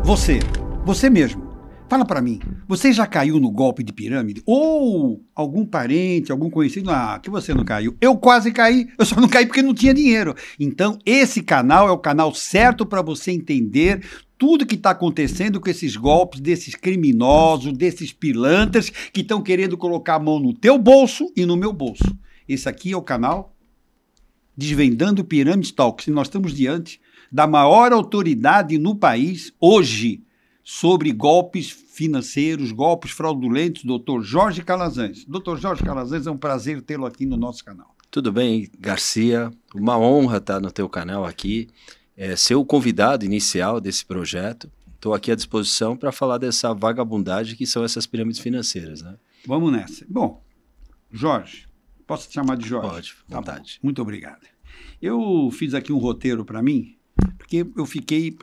Você mesmo. Fala pra mim, você já caiu no golpe de pirâmide? Ou algum parente, algum conhecido? Ah, que você não caiu. Eu quase caí, eu só não caí porque não tinha dinheiro. Então, esse canal é o canal certo para você entender tudo que está acontecendo com esses golpes desses criminosos, desses pilantras que estão querendo colocar a mão no teu bolso e no meu bolso. Esse aqui é o canal Desvendando Pirâmide Talks. E nós estamos diante da maior autoridade no país hoje sobre golpes financeiros, golpes fraudulentos, Dr. Jorge Calazans. Dr. Jorge Calazans, é um prazer tê-lo aqui no nosso canal. Tudo bem, Garcia? Uma honra estar no teu canal aqui, ser o convidado inicial desse projeto. Estou aqui à disposição para falar dessa vagabundagem que são essas pirâmides financeiras, né? Vamos nessa. Bom, Jorge, posso te chamar de Jorge? Pode, vontade. Tá, muito obrigado. Eu fiz aqui um roteiro para mim, porque eu fiquei...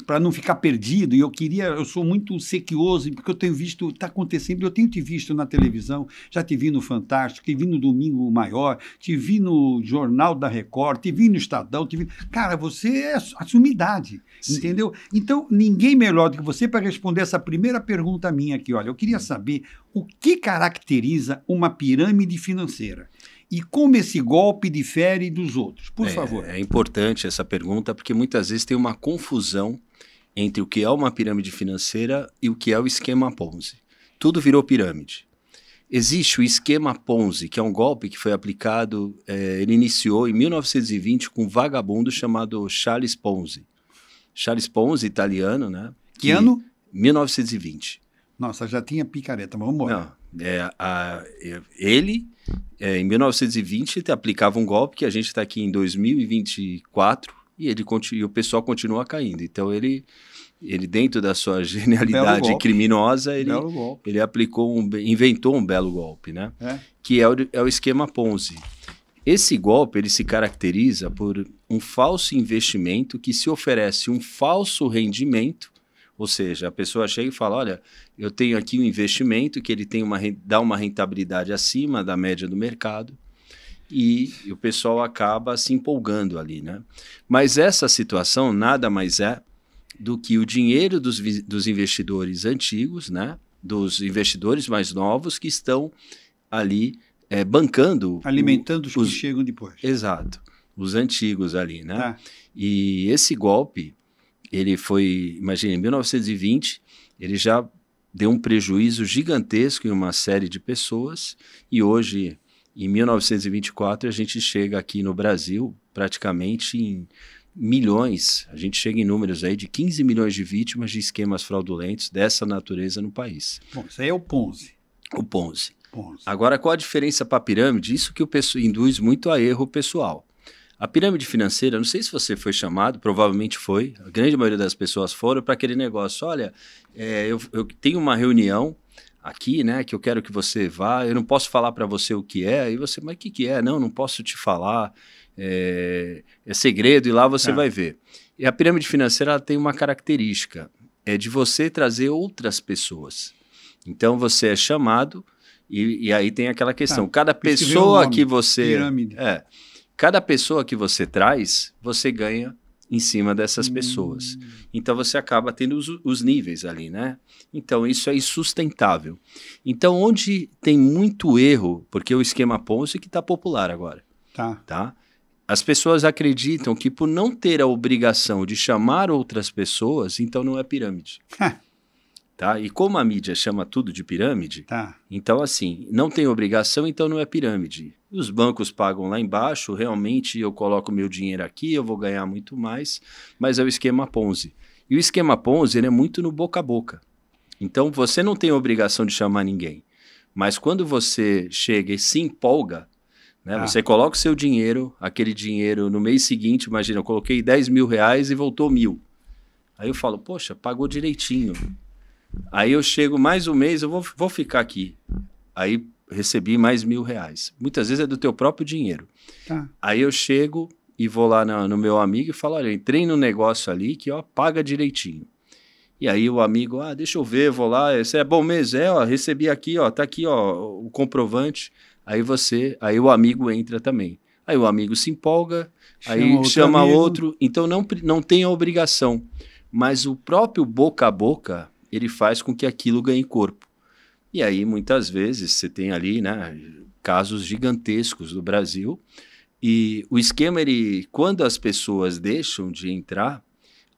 para não ficar perdido, e eu sou muito sequioso, porque eu tenho visto, está acontecendo, eu tenho te visto na televisão, já te vi no Fantástico, te vi no Domingo Maior, te vi no Jornal da Record, te vi no Estadão, Cara, você é a sumidade, entendeu? Então, ninguém melhor do que você para responder essa primeira pergunta minha aqui. Olha, eu queria saber o que caracteriza uma pirâmide financeira. E como esse golpe difere dos outros? Por favor. É importante essa pergunta, porque muitas vezes tem uma confusão entre o que é uma pirâmide financeira e o que é o esquema Ponzi. Tudo virou pirâmide. Existe o esquema Ponzi, que é um golpe que foi aplicado, ele iniciou em 1920 com um vagabundo chamado Charles Ponzi. Charles Ponzi, italiano, né? Que ano? 1920. Nossa, já tinha picareta, mas vamos embora. Não, ele... em 1920 ele aplicava um golpe que a gente está aqui em 2024 e o pessoal continua caindo. Então ele dentro da sua genialidade criminosa, ele inventou um belo golpe, né? Que é o esquema Ponzi. Esse golpe ele se caracteriza por um falso investimento que se oferece um falso rendimento. Ou seja, a pessoa chega e fala, olha, eu tenho aqui um investimento que ele tem dá uma rentabilidade acima da média do mercado e o pessoal acaba se empolgando ali, né? Mas essa situação nada mais é do que o dinheiro dos investidores antigos, né? Dos investidores mais novos que estão ali bancando... Alimentando os que chegam depois. Exato, os antigos ali, né? E esse golpe... ele foi, imagina, em 1920, ele já deu um prejuízo gigantesco em uma série de pessoas e hoje, em 1924, a gente chega aqui no Brasil praticamente em milhões, a gente chega em números aí de 15 milhões de vítimas de esquemas fraudulentos dessa natureza no país. Bom, isso aí é o Ponzi. O Ponzi. Agora, qual a diferença para a pirâmide? Isso que o pessoal induz muito a erro pessoal. A pirâmide financeira, não sei se você foi chamado, provavelmente foi, a grande maioria das pessoas foram para aquele negócio, olha, eu tenho uma reunião aqui, né, que eu quero que você vá, eu não posso falar para você o que é, e você, mas o que é? Não posso te falar, é segredo e lá você vai ver. E a pirâmide financeira ela tem uma característica, é de você trazer outras pessoas. Então você é chamado e aí tem aquela questão, cada pessoa que você... Pirâmide. Cada pessoa que você traz, você ganha em cima dessas pessoas. Então, você acaba tendo os níveis ali, né? Então, isso é insustentável. Então, onde tem muito erro, porque o esquema Ponzi que está popular agora, tá? As pessoas acreditam que por não ter a obrigação de chamar outras pessoas, então não é pirâmide. Tá? E como a mídia chama tudo de pirâmide, então assim, não tem obrigação, então não é pirâmide. Os bancos pagam lá embaixo, realmente eu coloco meu dinheiro aqui, eu vou ganhar muito mais, mas é o esquema Ponzi. E o esquema Ponzi ele é muito no boca a boca. Então você não tem obrigação de chamar ninguém, mas quando você chega e se empolga, né, você coloca o seu dinheiro, aquele dinheiro no mês seguinte, imagina, eu coloquei 10 mil reais e voltou 1.000. Aí eu falo, poxa, pagou direitinho. Aí eu chego mais um mês, eu vou ficar aqui. Aí recebi mais 1.000 reais. Muitas vezes é do teu próprio dinheiro. Aí eu chego e vou lá no meu amigo e falo, olha, entrei no negócio ali que ó, paga direitinho. E aí o amigo, deixa eu ver, vou lá, esse é bom mesmo, recebi aqui, tá aqui, o comprovante. Aí o amigo entra também. Aí o amigo se empolga, aí chama outro. Então não tem a obrigação. mas o próprio boca a boca, ele faz com que aquilo ganhe corpo. E aí, muitas vezes, você tem ali, né, casos gigantescos do Brasil, e o esquema, quando as pessoas deixam de entrar,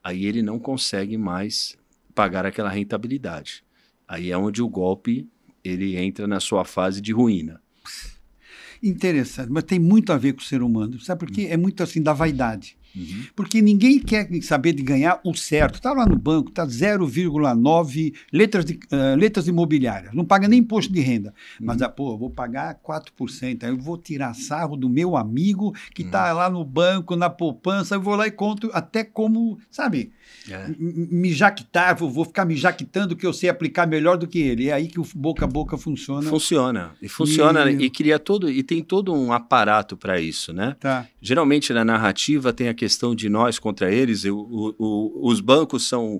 aí ele não consegue mais pagar aquela rentabilidade. Aí é onde o golpe ele entra na sua fase de ruína. Interessante, mas tem muito a ver com o ser humano. Sabe por quê? É muito assim da vaidade. Porque ninguém quer saber de ganhar o certo. Está lá no banco, está 0,9 letras imobiliárias. Não paga nem imposto de renda. Mas, pô, eu vou pagar 4%. Aí eu vou tirar sarro do meu amigo que está lá no banco, na poupança. Eu vou lá e conto até como, sabe, me jactar. Vou ficar me jactando que eu sei aplicar melhor do que ele. É aí que o boca a boca funciona. Funciona. E funciona e cria todo... E tem todo um aparato para isso, né? Tá. Geralmente, na narrativa, tem a questão de nós contra eles. Os bancos são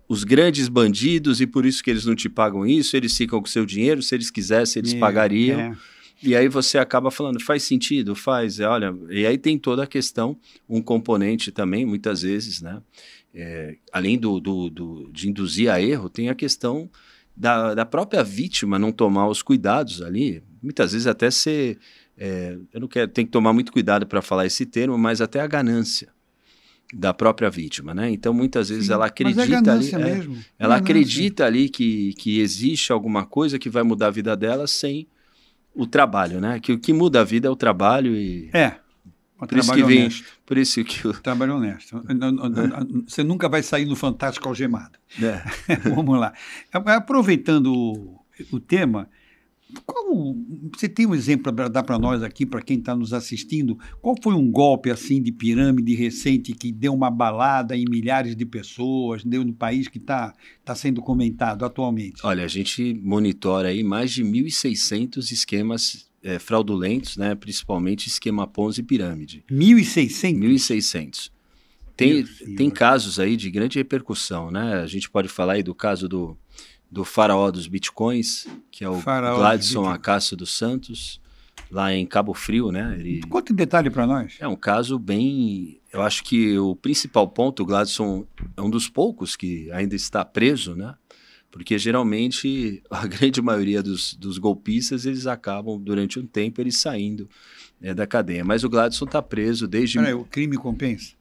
os grandes bandidos e por isso que eles não te pagam isso, eles ficam com o seu dinheiro, se eles quisessem, eles pagariam. E aí você acaba falando, faz sentido? Faz, olha... E aí tem toda a questão, um componente também, muitas vezes, né? Além de induzir a erro, tem a questão da própria vítima não tomar os cuidados ali, muitas vezes até ser... eu não quero, tem que tomar muito cuidado para falar esse termo, mas até a ganância da própria vítima, né? Então muitas vezes ela acredita acredita ali que existe alguma coisa que vai mudar a vida dela sem o trabalho, né? Que o que muda a vida é o trabalho e o trabalho honesto. Por isso que trabalho honesto. Você nunca vai sair no Fantástico algemado. Vamos lá. Aproveitando o tema, você tem um exemplo para dar para nós aqui, para quem está nos assistindo? Qual foi um golpe assim de pirâmide recente que deu uma balada em milhares de pessoas, deu no país que está sendo comentado atualmente? Olha, a gente monitora aí mais de 1.600 esquemas fraudulentos, né? Principalmente esquema Ponzi e pirâmide. 1.600? 1.600. Tem casos aí de grande repercussão, né? A gente pode falar aí do caso do faraó dos bitcoins, que é o Gladson Acácio dos Santos, lá em Cabo Frio, né? Conta um detalhe para nós. É um caso bem... Eu acho que o principal ponto, o Gladson é um dos poucos que ainda está preso, né? Porque geralmente a grande maioria dos golpistas, eles acabam, durante um tempo, eles saindo da cadeia. Mas o Gladson está preso desde... Peraí, o crime compensa?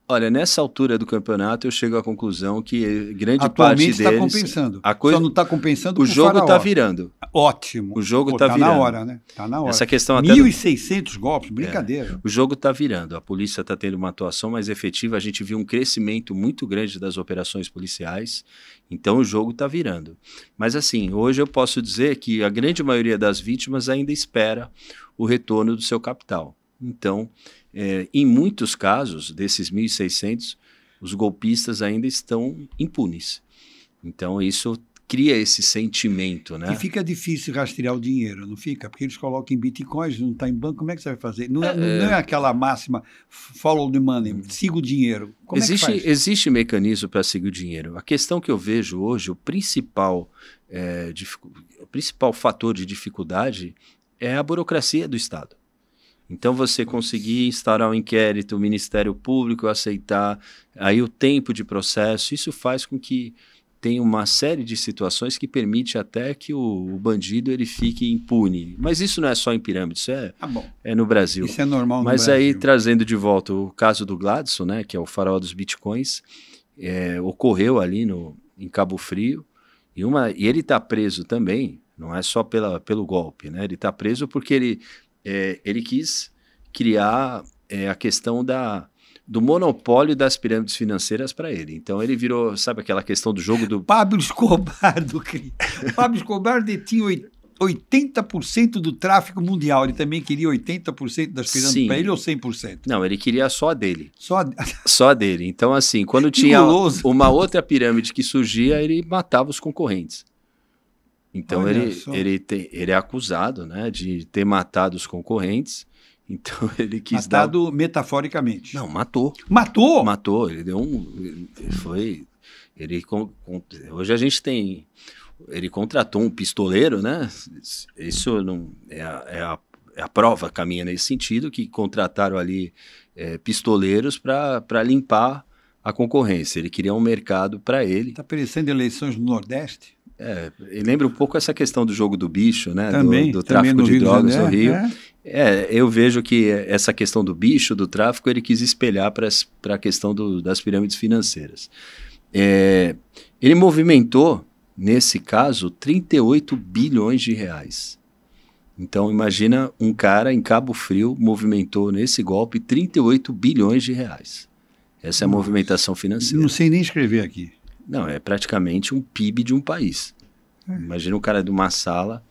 Olha, nessa altura do campeonato eu chego à conclusão que grande atualmente parte deles... está compensando. Só não está compensando o jogo está virando. Ótimo. O jogo está virando. Está na hora, né? Está na hora. Essa questão até 1.600 golpes, brincadeira. O jogo está virando. A polícia está tendo uma atuação mais efetiva. A gente viu um crescimento muito grande das operações policiais. Então o jogo está virando. Mas assim, hoje eu posso dizer que a grande maioria das vítimas ainda espera o retorno do seu capital. Então, em muitos casos, desses 1.600, os golpistas ainda estão impunes. Então, isso cria esse sentimento, né? E fica difícil rastrear o dinheiro, não fica? Porque eles colocam em bitcoins, não está em banco, como é que você vai fazer? Não é aquela máxima, follow the money, siga o dinheiro. Como é que faz? Existe mecanismo para seguir o dinheiro. A questão que eu vejo hoje, o principal fator de dificuldade é a burocracia do Estado. Então, você conseguir instaurar um inquérito, o Ministério Público aceitar, aí o tempo de processo, isso faz com que tenha uma série de situações que permite até que o bandido ele fique impune. Mas isso não é só em pirâmide, isso é no Brasil. Isso é normal no Mas Brasil. Aí, trazendo de volta o caso do Gladson, né, que é o faraó dos bitcoins, ocorreu ali em Cabo Frio, e ele está preso também, não é só pelo golpe, né? Ele está preso porque ele quis criar a questão do monopólio das pirâmides financeiras para ele. Então ele virou, sabe aquela questão do jogo do... Pablo Escobar do crime. Pablo Escobar detinha 80% do tráfico mundial. Ele também queria 80% das pirâmides para ele ou 100%? Não, ele queria só a dele. Só a dele. Então assim, quando tinha uma outra pirâmide que surgia, ele matava os concorrentes. Então ele é acusado, né, de ter matado os concorrentes. Então ele quis metaforicamente. Não, matou. Matou? Matou. Ele deu hoje a gente tem... Ele contratou um pistoleiro, né? Isso não a prova caminha nesse sentido, que contrataram ali pistoleiros para limpar a concorrência, ele queria um mercado para ele. Está parecendo eleições no Nordeste? Lembra um pouco essa questão do jogo do bicho, né? Também, do tráfico de drogas no Rio. É. Eu vejo que essa questão do bicho, do tráfico, ele quis espelhar para a questão das pirâmides financeiras. Ele movimentou, nesse caso, 38 bilhões de reais. Então, imagina um cara em Cabo Frio movimentou nesse golpe 38 bilhões de reais. Essa é a movimentação financeira. Não sei nem escrever aqui. Não, é praticamente um PIB de um país. Imagina o cara de uma sala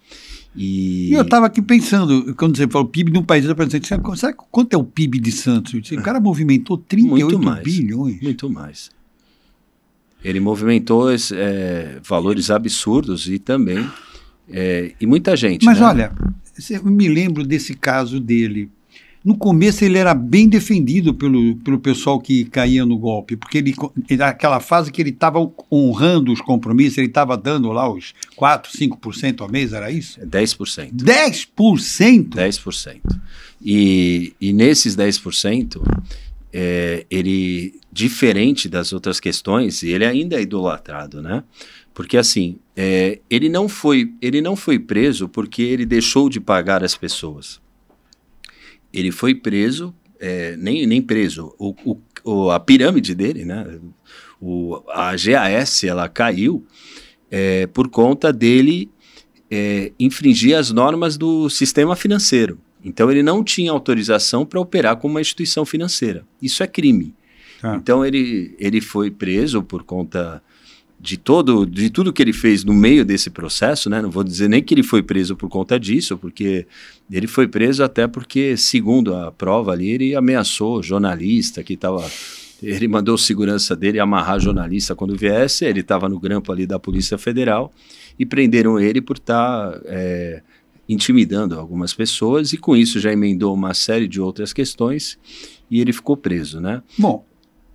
e... Eu estava aqui pensando, quando você falou PIB de um país, eu pensei, sabe quanto é o PIB de Santos? O cara movimentou 38 bilhões. Muito mais. Ele movimentou valores absurdos e também... e muita gente, Mas né? olha, eu me lembro desse caso dele. No começo ele era bem defendido pelo pessoal que caía no golpe, porque ele aquela fase que ele estava honrando os compromissos, ele estava dando lá os 4%, 5% ao mês, era isso? 10%. 10%? 10%. E nesses 10%, ele, diferente das outras questões, ele ainda é idolatrado, né? Porque assim, ele não foi preso porque ele deixou de pagar as pessoas. Ele foi preso, nem preso, a pirâmide dele, né? A GAS, ela caiu por conta dele infringir as normas do sistema financeiro. Então ele não tinha autorização para operar como uma instituição financeira. Isso é crime. Então ele foi preso por conta de tudo que ele fez no meio desse processo, né? Não vou dizer nem que ele foi preso por conta disso, porque ele foi preso até porque, segundo a prova ali, ele ameaçou jornalista que estava... Ele mandou o segurança dele amarrar jornalista quando viesse, ele estava no grampo ali da Polícia Federal e prenderam ele por estar intimidando algumas pessoas e com isso já emendou uma série de outras questões e ele ficou preso, né? Bom,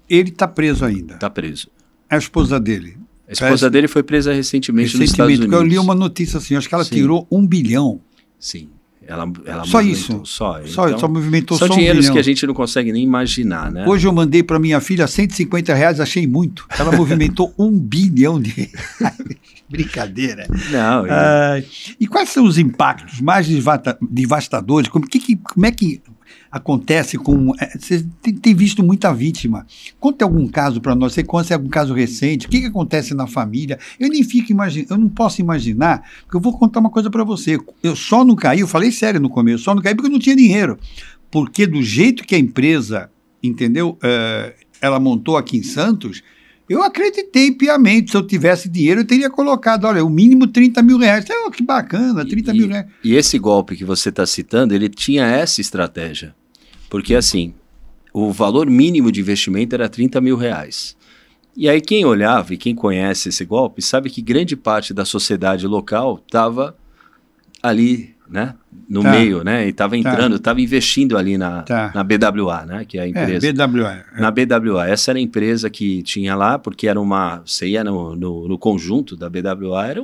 ele está preso ainda. Está preso. A esposa dele? A esposa dele foi presa recentemente nos Estados Unidos. Eu li uma notícia assim, acho que ela tirou 1 bilhão. Sim. Ela só isso? Só. Só movimentou só 1 bilhão. São dinheiros que a gente não consegue nem imaginar, né? Hoje eu mandei para minha filha R$150, achei muito. Ela movimentou 1 bilhão de reais. Brincadeira. Não. E quais são os impactos mais devastadores? Como é que acontece com... Você tem visto muita vítima. Conte algum caso para nós. Você conta algum caso recente. O que acontece na família? Eu nem fico imaginando. Eu não posso imaginar, porque eu vou contar uma coisa para você. Eu só não caí, eu falei sério no começo, só não caí porque eu não tinha dinheiro. Porque do jeito que a empresa, entendeu? Ela montou aqui em Santos, eu acreditei piamente. Se eu tivesse dinheiro, eu teria colocado, olha, o mínimo 30 mil reais. Que bacana, 30 mil reais. E esse golpe que você está citando, ele tinha essa estratégia. Porque, assim, o valor mínimo de investimento era 30 mil reais. E aí quem olhava e quem conhece esse golpe sabe que grande parte da sociedade local estava ali, né, no meio, né, e estava entrando, estava investindo ali na BWA, né, que é a empresa. BWA. Na BWA. Essa era a empresa que tinha lá, porque era você ia no conjunto da BWA, era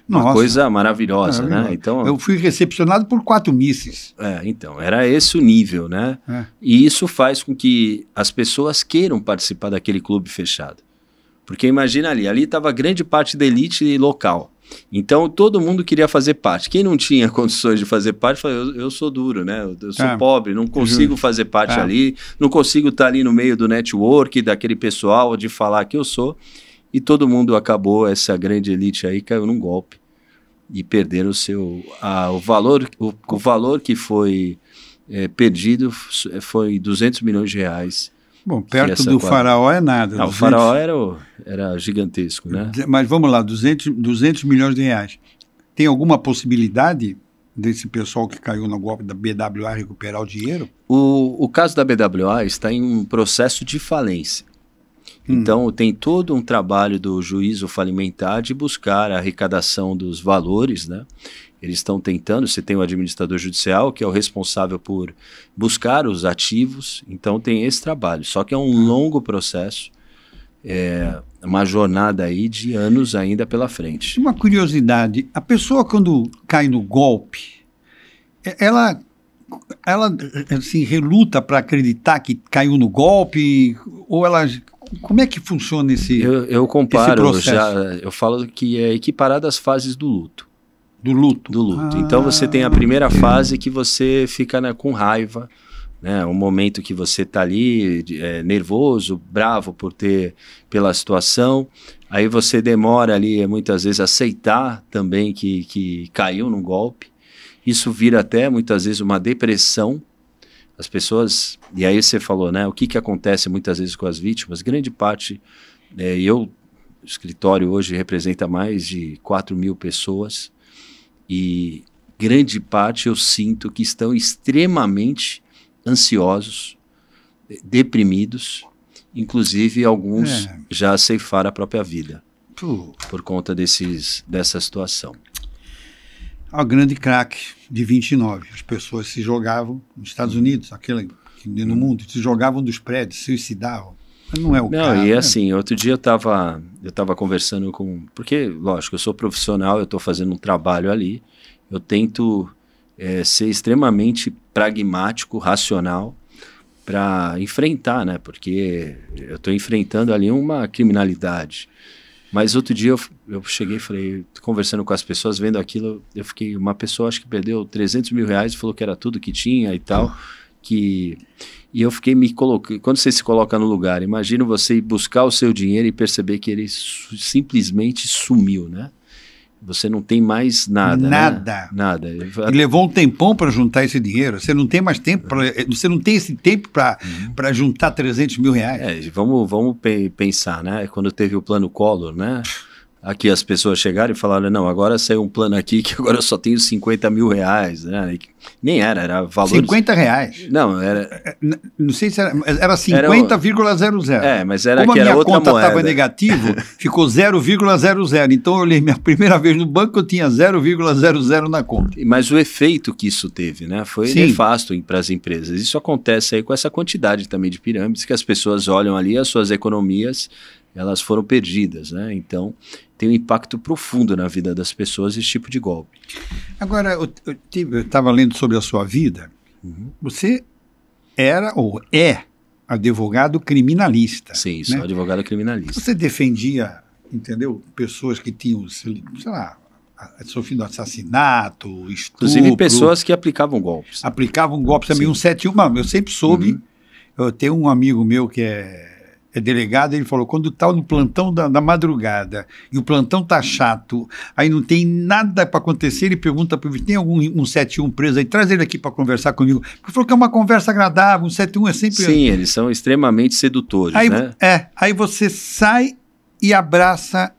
uma coisa maravilhosa, né? Então, eu fui recepcionado por 4 misses. Então, era esse o nível, né? E isso faz com que as pessoas queiram participar daquele clube fechado. Porque imagina ali estava grande parte da elite local. Então, todo mundo queria fazer parte. Quem não tinha condições de fazer parte, falou, eu sou duro, né? Eu sou pobre, não consigo fazer parte ali, não consigo estar ali no meio do network, daquele pessoal, de falar que eu sou. E todo mundo acabou, essa grande elite aí caiu num golpe. E perderam o valor que foi perdido foi 200 milhões de reais. Bom, perto do faraó é nada. Não, 200... O faraó era gigantesco, né? Mas vamos lá, 200 milhões de reais. Tem alguma possibilidade desse pessoal que caiu no golpe da BWA recuperar o dinheiro? O caso da BWA está em um processo de falência. Então, tem todo um trabalho do juízo falimentar de buscar a arrecadação dos valores, né? Eles estão tentando, você tem o administrador judicial, que é o responsável por buscar os ativos, então tem esse trabalho. Só que é um longo processo, uma jornada aí de anos ainda pela frente. Uma curiosidade, a pessoa quando cai no golpe, ela assim, reluta para acreditar que caiu no golpe, ou ela... Como é que funciona eu comparo, esse processo? eu falo que é equiparado às fases do luto. Do luto? Do luto. Então você tem a primeira fase que você fica com raiva, né? Um momento que você está ali nervoso, bravo pela situação. Aí você demora ali muitas vezes a aceitar também que caiu num golpe. Isso vira até muitas vezes uma depressão. As pessoas, e aí você falou, né? O que acontece muitas vezes com as vítimas? Grande parte, o escritório hoje representa mais de 4.000 pessoas. E grande parte eu sinto que estão extremamente ansiosos, deprimidos, inclusive alguns já ceifaram a própria vida por conta dessa situação. A grande crack de 29, as pessoas se jogavam nos Estados Unidos, no mundo, se jogavam dos prédios, se suicidavam. Não é o caso. Não, e assim, outro dia eu tava conversando porque, lógico, eu sou profissional, eu estou fazendo um trabalho ali, eu tento ser extremamente pragmático, racional, para enfrentar, né? Porque eu estou enfrentando ali uma criminalidade. Mas outro dia eu cheguei e falei, conversando com as pessoas, vendo aquilo, uma pessoa acho que perdeu 300 mil reais, falou que era tudo que tinha e tal, e eu fiquei me colocando, quando você se coloca no lugar, imagina você ir buscar o seu dinheiro e perceber que ele simplesmente sumiu, né? Você não tem mais nada. Nada. Né? Nada. E levou um tempão para juntar esse dinheiro. Você não tem mais tempo, você não tem esse tempo para juntar 300 mil reais. Vamos pensar, né? Quando teve o plano Collor, né? Aqui as pessoas chegaram e falaram, não, agora saiu um plano aqui que agora eu só tenho 50 mil reais, né? Nem era valor... 50 reais? Não, era... Não sei se era 50,00. Mas era como que a era minha outra conta moeda. estava negativo, ficou 0,00. Então eu olhei minha primeira vez no banco, eu tinha 0,00 na conta. Mas o efeito que isso teve, né? Foi nefasto para as empresas. Isso acontece aí com essa quantidade também de pirâmides, que as pessoas olham ali, as suas economias, elas foram perdidas, né? Então, tem um impacto profundo na vida das pessoas esse tipo de golpe. Agora, eu estava lendo sobre a sua vida. Você era ou é advogado criminalista. Sim, sou advogado criminalista. Você defendia, entendeu, pessoas que tinham, sei lá, sofrendo assassinato, estupro. Inclusive pessoas que aplicavam golpes. Aplicavam golpes também, 171. Eu sempre soube, eu tenho um amigo meu que é delegado, ele falou, quando está no plantão da madrugada e o plantão tá chato, aí não tem nada para acontecer, ele pergunta para ele, tem algum 171 preso aí, traz ele aqui para conversar comigo. Ele falou que é uma conversa agradável, 171 é sempre... Sim, eles são extremamente sedutores, aí, né? Aí você sai e abraça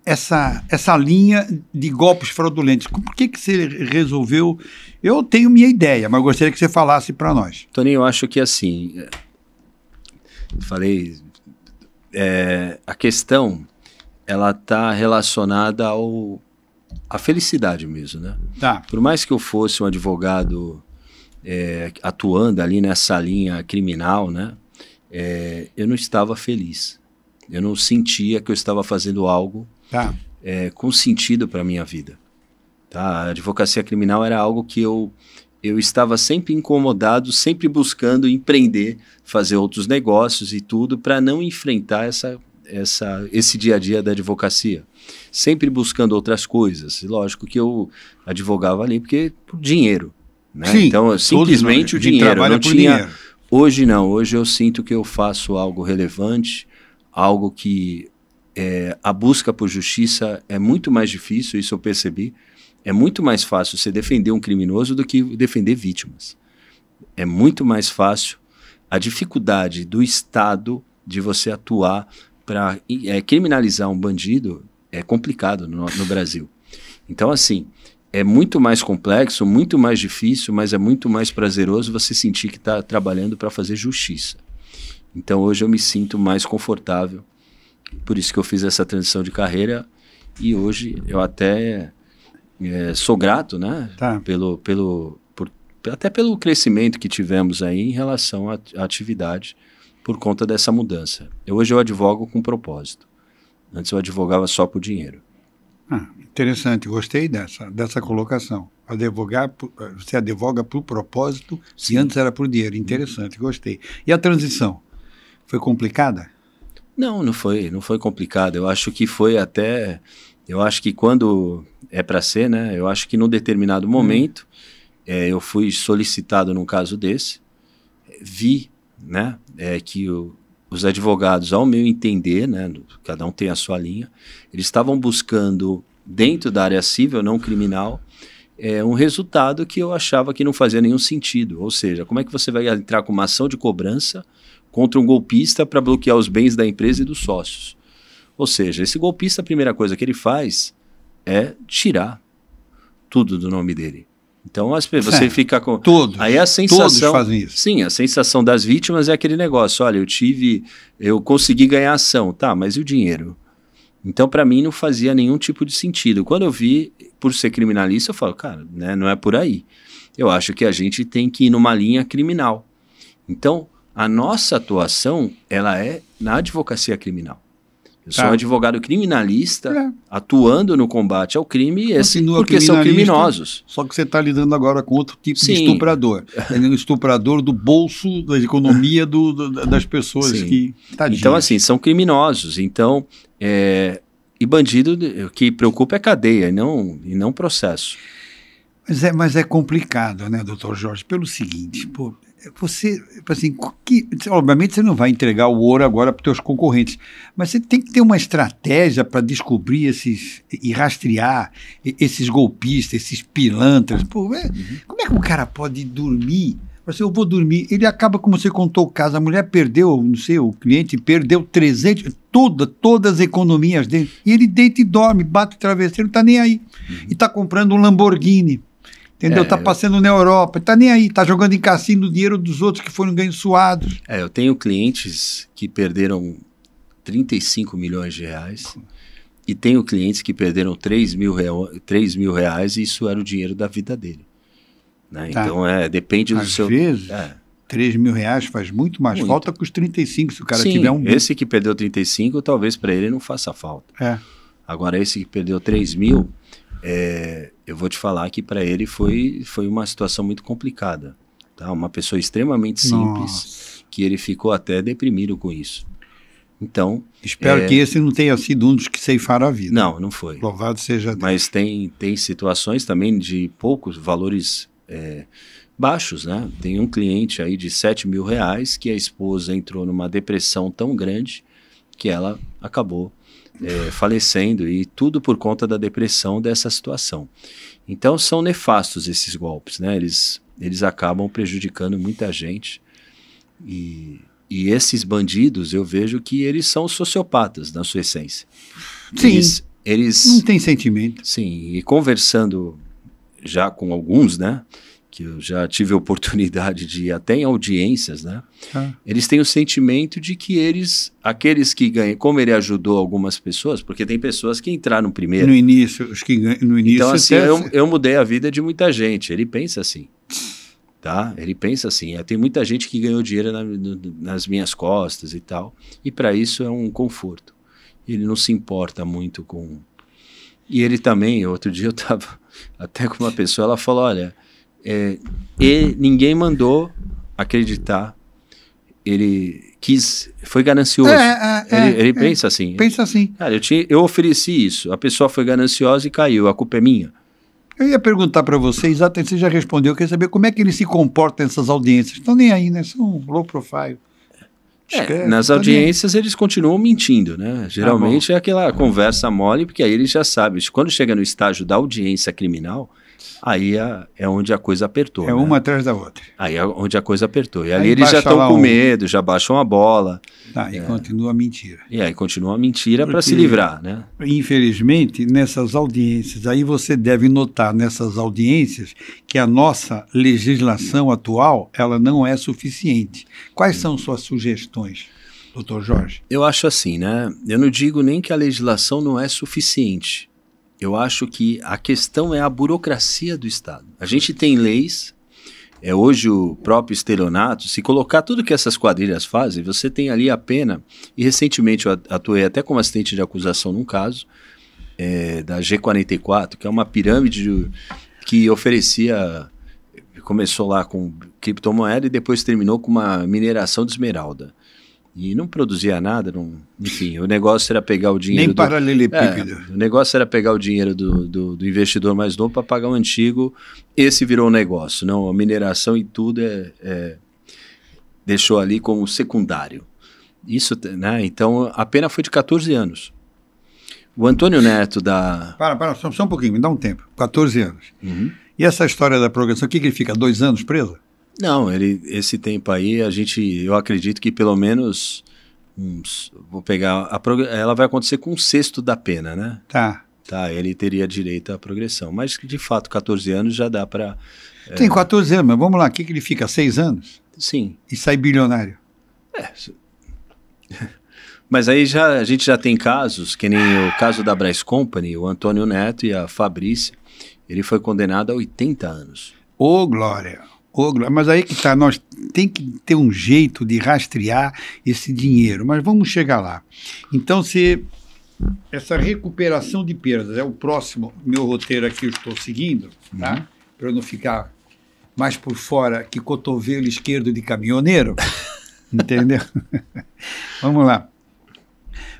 essa linha de golpes fraudulentos. Por que você resolveu... Eu tenho minha ideia, mas gostaria que você falasse para nós. Toninho, eu acho que assim... Falei, a questão, ela está relacionada à felicidade mesmo, né? Tá. Por mais que eu fosse um advogado atuando ali nessa linha criminal, né? Eu não estava feliz. Eu não sentia que eu estava fazendo algo com sentido para a minha vida. Tá? A advocacia criminal era algo que eu estava sempre incomodado, sempre buscando empreender, fazer outros negócios e tudo, para não enfrentar esse dia a dia da advocacia. Sempre buscando outras coisas. E lógico que eu advogava ali por dinheiro. Né? Sim, então, simplesmente o dinheiro. Eu não tinha... Dinheiro. Hoje não, hoje eu sinto que eu faço algo relevante, algo que a busca por justiça é muito mais difícil, isso eu percebi. É muito mais fácil você defender um criminoso do que defender vítimas. É muito mais fácil. A dificuldade do Estado de você atuar para criminalizar um bandido é complicado no Brasil. Então, assim, é muito mais complexo, muito mais difícil, mas é muito mais prazeroso você sentir que está trabalhando para fazer justiça. Então, hoje eu me sinto mais confortável. Por isso que eu fiz essa transição de carreira e hoje eu até... sou grato, né? Tá. Até pelo crescimento que tivemos aí em relação à atividade por conta dessa mudança. Hoje eu advogo com propósito. Antes eu advogava só por dinheiro. Interessante, gostei dessa colocação. Você advoga por propósito. Sim. E antes era por dinheiro. Interessante, gostei. E a transição? Foi complicada? Não foi complicado. Eu acho que foi até... Eu acho que quando é para ser, né? Eu acho que num determinado momento, eu fui solicitado num caso desse, vi, né? Que os advogados, ao meu entender, né? Cada um tem a sua linha, eles estavam buscando, dentro da área civil, não criminal, um resultado que eu achava que não fazia nenhum sentido. Ou seja, como é que você vai entrar com uma ação de cobrança contra um golpista para bloquear os bens da empresa e dos sócios? Ou seja, esse golpista, a primeira coisa que ele faz é tirar tudo do nome dele. Então, você fica com... Aí a sensação... Todos fazem isso. Sim, a sensação das vítimas é aquele negócio. Olha, eu consegui ganhar ação. Tá, mas e o dinheiro? Então, para mim, não fazia nenhum tipo de sentido. Quando eu vi, por ser criminalista, eu falo, cara, né, não é por aí. Eu acho que a gente tem que ir numa linha criminal. Então, a nossa atuação, ela é na advocacia criminal. Eu sou um advogado criminalista, atuando no combate ao crime, porque são criminosos. Só que você está lidando agora com outro tipo de estuprador. Ele é um estuprador do bolso, da economia das pessoas que... Tadinha. Então, assim, são criminosos. Então, e bandido, o que preocupa é cadeia e não processo. Mas é complicado, né, doutor Jorge? Pelo seguinte, pô, você, assim, obviamente você não vai entregar o ouro agora para os teus concorrentes, mas você tem que ter uma estratégia para descobrir e rastrear esses golpistas, esses pilantras. Pô, como é que o cara pode dormir? Assim, eu vou dormir. Ele acaba, como você contou o caso, a mulher perdeu, não sei, o cliente perdeu 300, todas as economias dele, e ele deita e dorme, bate o travesseiro, não está nem aí. E está comprando um Lamborghini. Entendeu? Tá passando na Europa, tá nem aí, tá jogando em cassino o dinheiro dos outros que foram ganhos suados. Eu tenho clientes que perderam 35 milhões de reais e tenho clientes que perderam 3 mil reais e isso era o dinheiro da vida dele. Né? Tá. Então, depende do seu... Às vezes, 3 mil reais faz muito mais falta que os 35, se o cara tiver um... esse que perdeu 35, talvez para ele não faça falta. Agora, esse que perdeu 3 mil... eu vou te falar que para ele foi uma situação muito complicada, tá? Uma pessoa extremamente simples, que ele ficou até deprimido com isso. Então... Espero que esse não tenha sido um dos que ceifaram a vida. Não foi. Louvado seja Deus. Mas tem situações também de poucos valores baixos, né? Tem um cliente aí de 7 mil reais que a esposa entrou numa depressão tão grande que ela acabou falecendo, e tudo por conta da depressão dessa situação. Então são nefastos esses golpes, né? Eles acabam prejudicando muita gente, e esses bandidos, eu vejo que eles são sociopatas na sua essência. Sim, eles não têm sentimento. Sim, e conversando já com alguns, né? Que eu já tive a oportunidade de ir até em audiências, né? Eles têm o sentimento de que aqueles que ganham, como ele ajudou algumas pessoas, porque tem pessoas que entraram primeiro. No início, os que ganham no início. Então, assim, eu mudei a vida de muita gente. Ele pensa assim, tá? Ele pensa assim, tem muita gente que ganhou dinheiro nas minhas costas e tal, e para isso é um conforto. Ele não se importa muito com... E ele também, outro dia eu estava até com uma pessoa, ela falou, olha... e ninguém mandou acreditar, ele foi ganancioso. Ele pensa assim. Pensa assim. Cara, eu ofereci isso, a pessoa foi gananciosa e caiu, a culpa é minha. Eu ia perguntar para você, exatamente, você já respondeu, eu queria saber como é que ele se comporta nessas audiências. Estão nem aí, né? São low profile. Nas audiências eles continuam mentindo, né? Geralmente é aquela conversa mole, porque aí eles já sabem, quando chega no estágio da audiência criminal, aí é onde a coisa apertou. É, né? Uma atrás da outra. Aí é onde a coisa apertou. E ali eles já estão com medo, já baixam a bola. E continua a mentira. E aí continua a mentira para se livrar, né? Infelizmente, nessas audiências, aí você deve notar nessas audiências que a nossa legislação atual, ela não é suficiente. Quais são suas sugestões, doutor Jorge? Eu acho assim, né? Eu não digo nem que a legislação não é suficiente. Eu acho que a questão é a burocracia do Estado. A gente tem leis, hoje o próprio estelionato, se colocar tudo que essas quadrilhas fazem, você tem ali a pena, e recentemente eu atuei até como assistente de acusação num caso, da G44, que é uma pirâmide que oferecia, começou lá com criptomoeda e depois terminou com uma mineração de esmeralda. E não produzia nada, enfim, o negócio era pegar o dinheiro... Nem paralelepípedo. O negócio era pegar o dinheiro do investidor mais novo para pagar o antigo, esse virou um negócio, não, a mineração e tudo deixou ali como secundário. Isso, né, então a pena foi de 14 anos. O Antônio Neto da... Só um pouquinho, me dá um tempo, 14 anos. Uhum. E essa história da progressão, o que ele fica, 2 anos preso? Não, esse tempo aí, eu acredito que pelo menos vou pegar, ela vai acontecer com 1/6 da pena, né? Tá, ele teria direito à progressão, mas de fato 14 anos já dá para... Tem 14 anos, mas vamos lá, o que ele fica, 6 anos? Sim. E sai bilionário? Mas aí a gente já tem casos, que nem o caso da Brás Company, o Antônio Neto e a Fabrícia, ele foi condenado a 80 anos. Ô, Glória! Mas aí que tá, nós tem que ter um jeito de rastrear esse dinheiro, mas vamos chegar lá. Então, se essa recuperação de perdas é o próximo meu roteiro aqui, eu estou seguindo, tá? Para eu não ficar mais por fora que cotovelo esquerdo de caminhoneiro, entendeu? Vamos lá.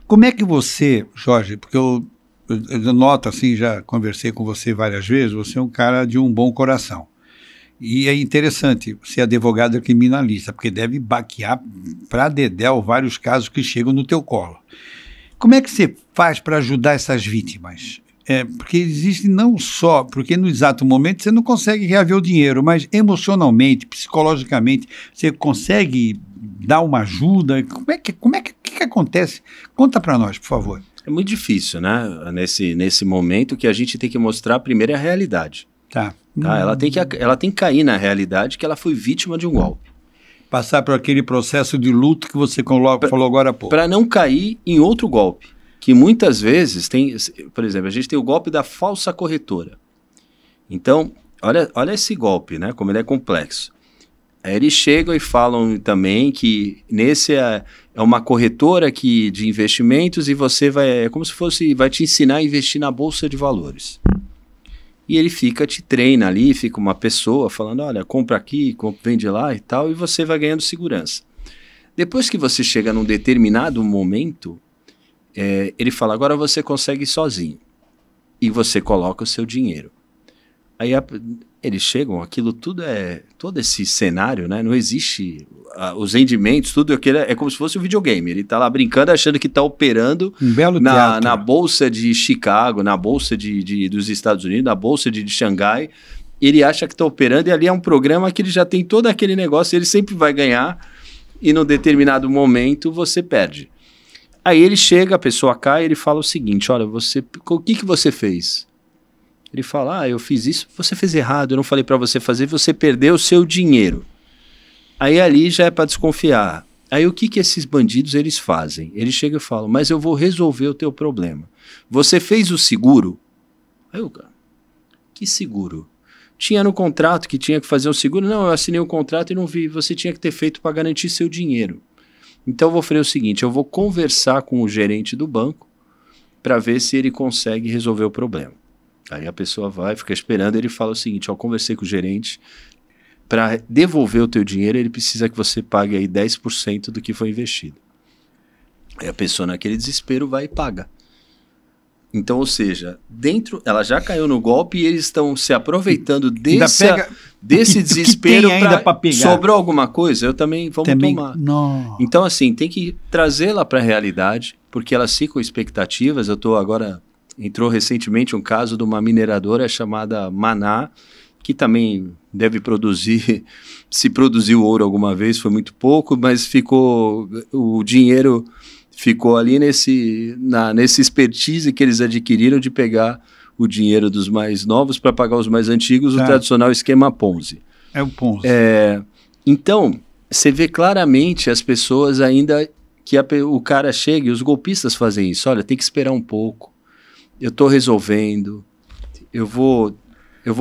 Como é que você, Jorge, porque eu noto assim, já conversei com você várias vezes, você é um cara de um bom coração. E é interessante ser advogado criminalista, porque deve baquear para dedéu vários casos que chegam no teu colo. Como é que você faz para ajudar essas vítimas? Porque existe não só, porque no exato momento você não consegue reaver o dinheiro, mas emocionalmente, psicologicamente, você consegue dar uma ajuda? Como é que acontece? Conta para nós, por favor. É muito difícil, né? Nesse momento que a gente tem que mostrar primeiro a realidade. Tá. Ela tem que cair na realidade que ela foi vítima de um golpe. Passar por aquele processo de luto que você falou agora há pouco. Para não cair em outro golpe. Que muitas vezes tem, por exemplo, a gente tem o golpe da falsa corretora. Então, olha esse golpe, né? Como ele é complexo. Aí eles chegam e falam também que nesse é uma corretora de investimentos e você é como se vai te ensinar a investir na bolsa de valores. E ele te treina ali, fica uma pessoa falando, olha, compra aqui, vende lá e tal, e você vai ganhando segurança. Depois que você chega num determinado momento, ele fala, agora você consegue ir sozinho. E você coloca o seu dinheiro. Aí eles chegam, aquilo tudo todo esse cenário, né? Não existe os rendimentos, tudo aquilo é como se fosse um videogame. Ele está lá brincando, achando que está operando um belo teatro. Na bolsa de Chicago, na bolsa dos Estados Unidos, na bolsa de Xangai. Ele acha que está operando e ali é um programa que ele já tem todo aquele negócio, ele sempre vai ganhar e num determinado momento você perde. Aí ele chega, a pessoa cai e ele fala o seguinte, olha, o que você fez? Ele fala, eu fiz isso, você fez errado, eu não falei para você fazer, você perdeu o seu dinheiro. Aí ali já é para desconfiar. Aí o que esses bandidos eles fazem? Eles chegam e falam, mas eu vou resolver o teu problema. Você fez o seguro? Aí o cara, que seguro? Tinha no contrato que tinha que fazer um seguro? Não, eu assinei o contrato e não vi, você tinha que ter feito para garantir seu dinheiro. Então eu vou fazer o seguinte, eu vou conversar com o gerente do banco para ver se ele consegue resolver o problema. Aí a pessoa vai, fica esperando, ele fala o seguinte, eu conversei com o gerente, para devolver o teu dinheiro, ele precisa que você pague aí 10% do que foi investido. Aí a pessoa naquele desespero vai e paga. Então, ou seja, ela já caiu no golpe e eles estão se aproveitando desse desespero para pegar. Sobrou alguma coisa? Vamos tomar. Não. Então, assim, tem que trazê-la para a realidade, porque elas ficam expectativas. Entrou recentemente um caso de uma mineradora chamada Maná, que também deve produzir, se produziu ouro alguma vez, foi muito pouco, mas o dinheiro ficou ali nesse expertise que eles adquiriram de pegar o dinheiro dos mais novos para pagar os mais antigos, o tradicional esquema Ponzi. É o Ponzi. Então, você vê claramente as pessoas ainda, que o cara chega e os golpistas fazem isso, olha, tem que esperar um pouco, eu estou resolvendo, eu vou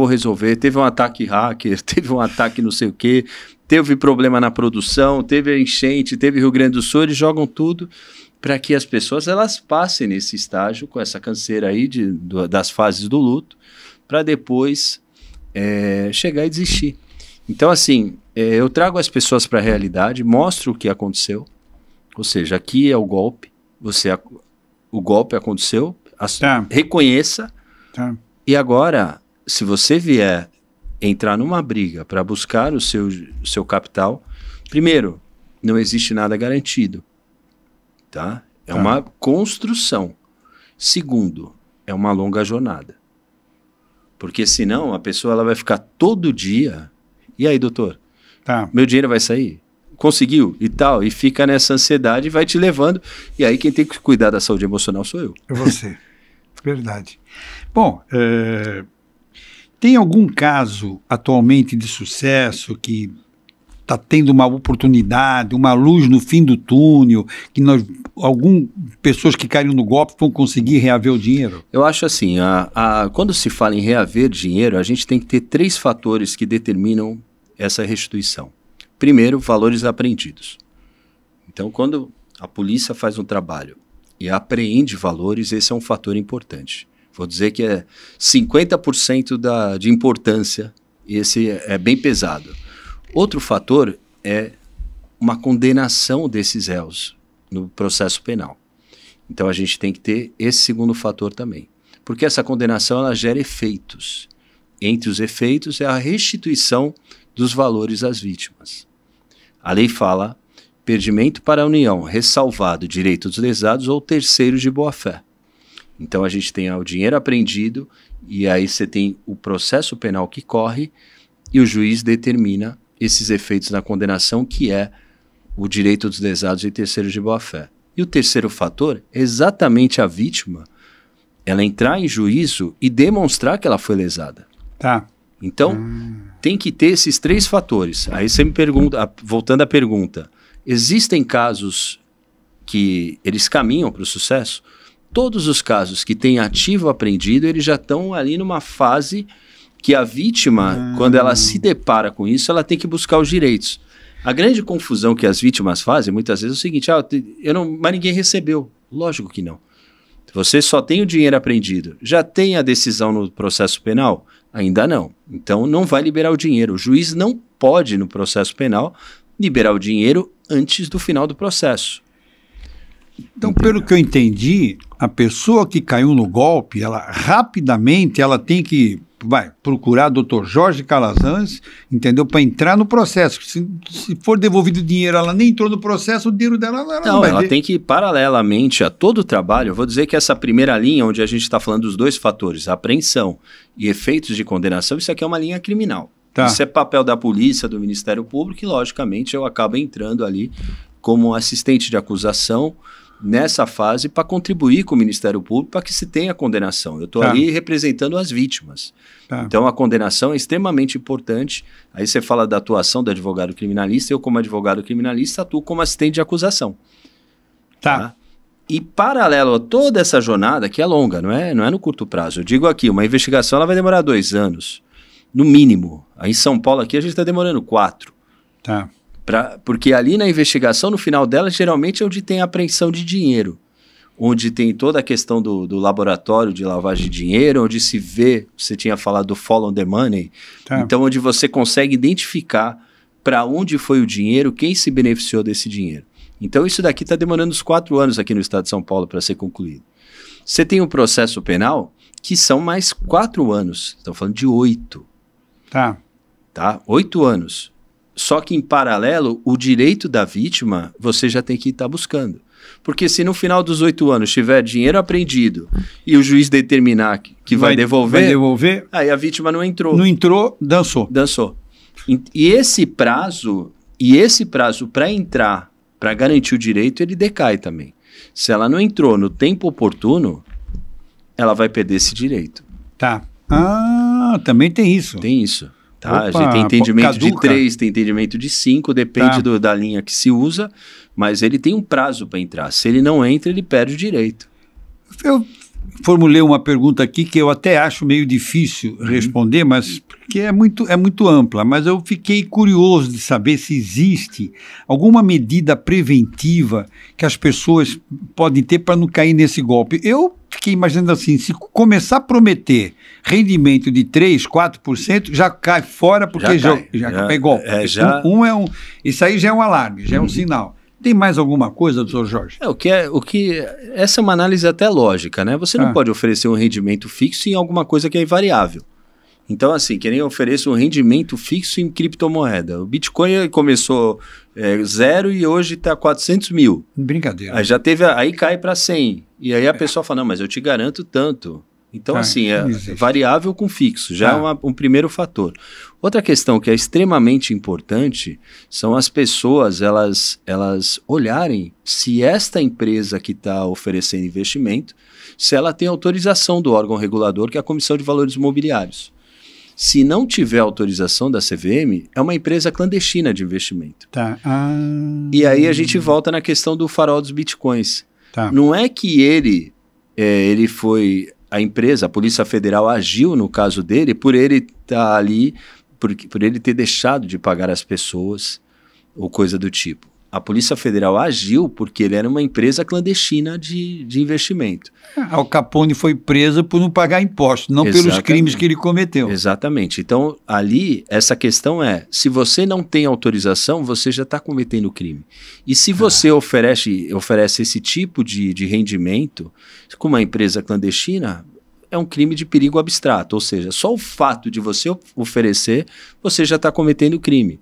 resolver, teve um ataque hacker, teve um ataque não sei o quê, teve problema na produção, teve a enchente, teve Rio Grande do Sul, eles jogam tudo para que as pessoas elas passem nesse estágio, com essa canseira aí das fases do luto, para depois chegar e desistir. Então, assim, eu trago as pessoas para a realidade, mostro o que aconteceu, Ou seja, aqui é o golpe, o golpe aconteceu, reconheça, e agora, se você vier entrar numa briga para buscar o seu capital, primeiro, não existe nada garantido, tá? É uma construção. Segundo, é uma longa jornada. Porque senão a pessoa ela vai ficar todo dia, e aí, doutor? Meu dinheiro vai sair? Conseguiu? E tal, e fica nessa ansiedade e vai te levando, e aí quem tem que cuidar da saúde emocional sou eu. É você. Verdade. Bom, tem algum caso atualmente de sucesso que está tendo uma oportunidade, uma luz no fim do túnel, que pessoas que caíram no golpe vão conseguir reaver o dinheiro? Eu acho assim, quando se fala em reaver dinheiro, a gente tem que ter 3 fatores que determinam essa restituição. Primeiro, valores apreendidos. Então, quando a polícia faz um trabalho e apreende valores, esse é um fator importante. Vou dizer que é 50% de importância, e esse é bem pesado. Outro fator é uma condenação desses réus no processo penal. Então a gente tem que ter esse segundo fator também. Porque essa condenação ela gera efeitos. Entre os efeitos é a restituição dos valores às vítimas. A lei fala perdimento para a União, ressalvado direito dos lesados ou terceiros de boa-fé. Então a gente tem o dinheiro apreendido e aí você tem o processo penal que corre e o juiz determina esses efeitos na condenação, que é o direito dos lesados e terceiros de boa-fé. E o terceiro fator é exatamente a vítima ela entrar em juízo e demonstrar que ela foi lesada. Então, tem que ter esses 3 fatores. Aí você me pergunta, voltando à pergunta, existem casos que eles caminham para o sucesso? Todos os casos que têm ativo apreendido, eles já estão ali numa fase que a vítima, quando ela se depara com isso, ela tem que buscar os direitos. A grande confusão que as vítimas fazem, muitas vezes, é o seguinte, mas ninguém recebeu. Lógico que não. Você só tem o dinheiro apreendido. Já tem a decisão no processo penal? Ainda não. Então, não vai liberar o dinheiro. O juiz não pode, no processo penal, liberar o dinheiro antes do final do processo. Então, pelo que eu entendi, a pessoa que caiu no golpe, ela rapidamente tem que procurar o Dr. Jorge Calazans, entendeu? Para entrar no processo. Se for devolvido o dinheiro, ela nem entrou no processo, o dinheiro dela não vai ela ver. Tem que ir paralelamente a todo o trabalho. Eu vou dizer que essa primeira linha, onde a gente está falando dos 2 fatores, apreensão e efeitos de condenação, isso aqui é uma linha criminal. Isso é papel da polícia, do Ministério Público, e logicamente eu acabo entrando ali como assistente de acusação nessa fase para contribuir com o Ministério Público para que se tenha condenação. Eu estou ali representando as vítimas. Então a condenação é extremamente importante. Aí você fala da atuação do advogado criminalista, eu como advogado criminalista atuo como assistente de acusação. E paralelo a toda essa jornada, que é longa, não é no curto prazo. Eu digo aqui, uma investigação ela vai demorar 2 anos, no mínimo. Aí em São Paulo aqui a gente está demorando 4. Porque ali na investigação, no final dela, geralmente é onde tem a apreensão de dinheiro, onde tem toda a questão do laboratório de lavagem de dinheiro, onde se vê, você tinha falado do follow the money, então onde você consegue identificar para onde foi o dinheiro, quem se beneficiou desse dinheiro. Então isso daqui está demorando uns 4 anos aqui no estado de São Paulo para ser concluído. Você tem um processo penal que são mais 4 anos, estão falando de 8. 8 anos. Só que, em paralelo, o direito da vítima, você já tem que estar buscando. Porque se no final dos 8 anos tiver dinheiro apreendido e o juiz determinar que vai devolver, aí a vítima não entrou. Não entrou, dançou. E esse prazo para entrar, para garantir o direito, ele decai também. Se ela não entrou no tempo oportuno, ela vai perder esse direito. Também tem isso. Tem isso. A gente tem entendimento de 3, tem entendimento de 5, depende da linha que se usa, mas ele tem um prazo para entrar. Se ele não entra, ele perde o direito. Eu formulei uma pergunta aqui que eu até acho meio difícil responder, mas porque é muito ampla, mas eu fiquei curioso de saber se existe alguma medida preventiva que as pessoas podem ter para não cair nesse golpe. Eu fiquei imaginando assim, se começar a prometer rendimento de 3%, 4%, já cai fora, porque já é golpe. Isso aí já é um alarme, já é um sinal. Tem mais alguma coisa, doutor Jorge? Essa é uma análise até lógica, né? Você não pode oferecer um rendimento fixo em alguma coisa que é invariável. Então, assim, que nem ofereça um rendimento fixo em criptomoeda. O Bitcoin começou 0 e hoje está 400 mil. Brincadeira. Aí cai para 100. E aí a pessoa fala, não, mas eu te garanto tanto. Então, assim, é variável com fixo, já é um primeiro fator. Outra questão que é extremamente importante são as pessoas, elas olharem se esta empresa que está oferecendo investimento, se ela tem autorização do órgão regulador, que é a Comissão de Valores Imobiliários. Se não tiver autorização da CVM, é uma empresa clandestina de investimento. Tá. E aí a gente volta na questão do farol dos bitcoins. Tá. Não é que ele foi... A empresa, a Polícia Federal agiu no caso dele por ele estar ali, por ele ter deixado de pagar as pessoas ou coisa do tipo. A Polícia Federal agiu porque ele era uma empresa clandestina de investimento. Al Capone foi preso por não pagar impostos, não pelos crimes que ele cometeu. Exatamente. Então, ali, essa questão é, se você não tem autorização, você já está cometendo crime. E se você oferece esse tipo de rendimento com uma empresa clandestina, é um crime de perigo abstrato. Ou seja, só o fato de você oferecer, você já está cometendo crime.